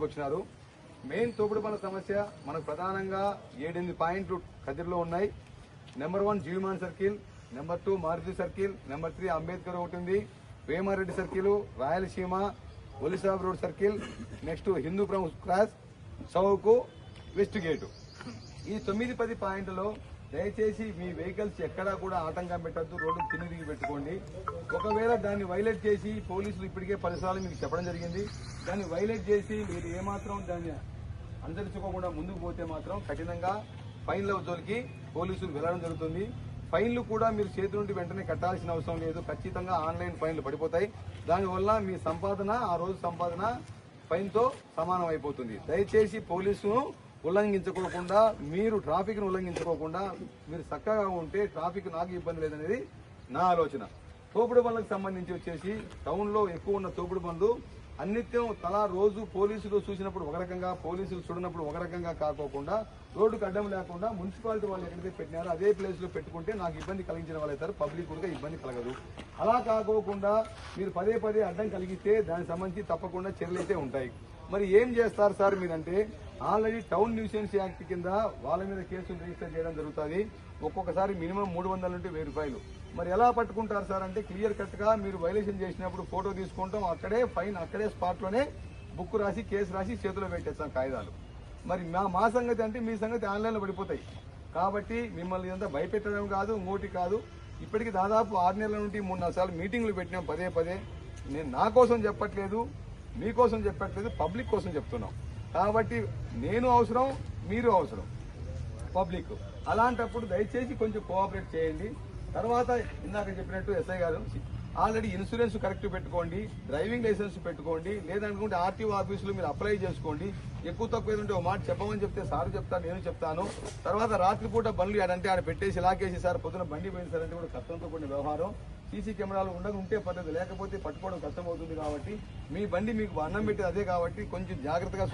దగ్గరకు వచ్చినారు. మెయిన్ తోపుడు బండ్ల సమస్య మనకు ప్రధానంగా 7-8 పాయింట్లు కదిరిలో ఉన్నాయి. నెంబర్ 1 జీవిమాన్ circle, number 2 Maruti circle, number 3 Ambedkar ఒకటి ఉంది, వేమారెడ్డి సర్కిల్, రాయలసీమ, ఒలిసాబ్ road circle, next Hindupuram cross, చౌకు, వెస్ట్ గేటు. ఈ 9-10 పాయింట్లలో దయచేసి మీ వెహికల్స్ ఎక్కడా కూడా ఆటంకం పెట్టద్దు, రోడ్డు తిరిగి పెట్టుకోండి. ఒకవేళ దాన్ని వైలేట్ చేసి పోలీసులు ఇప్పటికే 10 సార్లు మీకు చెప్పడం జరిగింది. దాన్ని వైలేట్ చేసి మీరు ఏమాత్రం దాన్ని అనుసరించుకోకుండా ముందుకు పోతే మాత్రం కఠినంగా ఫైన్ల జోలికి పోలీసులు వెళ్లడం జరుగుతుంది. ఫైన్లు కూడా మీరు చేతి నుండి వెంటనే కట్టాల్సిన అవసరం లేదు. ఖచ్చితంగా ఆన్లైన్ ఫైన్లు పడిపోతాయి. దానివల్ల మీ సంపాదన ఆ రోజు సంపాదన ఫైన్తో సమానం అయిపోతుంది. దయచేసి పోలీసును ఉల్లంఘించుకోకుండా, మీరు ట్రాఫిక్ ను ఉల్లంఘించుకోకుండా మీరు చక్కగా ఉంటే ట్రాఫిక్ నాకు ఇబ్బంది లేదనేది నా ఆలోచన. తోపుడు బండ్లకు సంబంధించి వచ్చేసి టౌన్ లో ఎక్కువ ఉన్న తోపుడు బండ్లు అన్నిత్యం తలా రోజు పోలీసులు చూసినప్పుడు ఒక రకంగా, పోలీసులు చూడనప్పుడు ఒక రకంగా కాకోకుండా రోడ్డుకు అడ్డం లేకుండా మున్సిపాలిటీ వాళ్ళు ఎక్కడైతే పెట్టినారో అదే ప్లేస్ లో పెట్టుకుంటే నాకు ఇబ్బంది కలిగించిన వాళ్ళు అవుతారు, పబ్లిక్ కూడా ఇబ్బంది కలగదు. అలా కాకోకుండా మీరు పదే అడ్డం కలిగితే దానికి సంబంధించి తప్పకుండా చర్యలు అయితే ఉంటాయి. మరి ఏం చేస్తారు సార్ మీరంటే, ఆల్రెడీ టౌన్ న్యూసెన్స్ యాక్ట్ కింద వాళ్ళ మీద కేసులు రిజిస్టర్ చేయడం జరుగుతుంది. ఒక్కొక్కసారి మినిమం 300 నుండి 1000 రూపాయలు. మరి ఎలా పట్టుకుంటారు సార్ అంటే, క్లియర్ కట్ గా మీరు వైలేషన్ చేసినప్పుడు ఫోటో తీసుకుంటాం, అక్కడే ఫైన్, అక్కడే స్పాట్ లోనే బుక్ రాసి కేసు రాసి చేతిలో పెట్టేస్తాం కాగితాలు. మరి మా సంగతి అంటే మీ సంగతి ఆన్లైన్ లో పడిపోతాయి. కాబట్టి మిమ్మల్ని ఇదంతా భయపెట్టడం కాదు, ఇంకోటి కాదు. ఇప్పటికి దాదాపు 6 నెలల నుండి 3-4 సార్లు మీటింగ్లు పెట్టినాం పదే. నేను నా కోసం చెప్పట్లేదు, మీకోసం చెప్పట్లేదు, పబ్లిక్ కోసం చెప్తున్నాం. కాబట్టి నేను అవసరం, మీరు అవసరం, పబ్లిక్. అలాంటప్పుడు దయచేసి కొంచెం కోఆపరేట్ చేయండి. తర్వాత ఇందాక చెప్పినట్టు ఎస్ఐ గారు ఆల్రెడీ ఇన్సూరెన్స్ కరెక్ట్ పెట్టుకోండి, డ్రైవింగ్ లైసెన్స్ పెట్టుకోండి, లేదనుకుంటే ఆర్టీఓ ఆఫీసులో మీరు అప్లై చేసుకోండి. ఎక్కువ తక్కువ ఏదంటే ఒక మాట చెప్పమని చెప్తే సార్ చెప్తాను, నేను చెప్తాను. తర్వాత రాత్రిపూట బండ్లు ఆడంటే ఆడ పెట్టేసి లాకేసి సార్ పొద్దున బండి పోయింది సార్ అంటే కూడా కష్టంతో కూడిన వ్యవహారం. సీసీ కెమెరాలు ఉంటే పద్ధతి, లేకపోతే పట్టుకోవడం కష్టం అవుతుంది. కాబట్టి మీ బండి మీకు అన్నం పెట్టేది అదే కాబట్టి కొంచెం జాగ్రత్తగా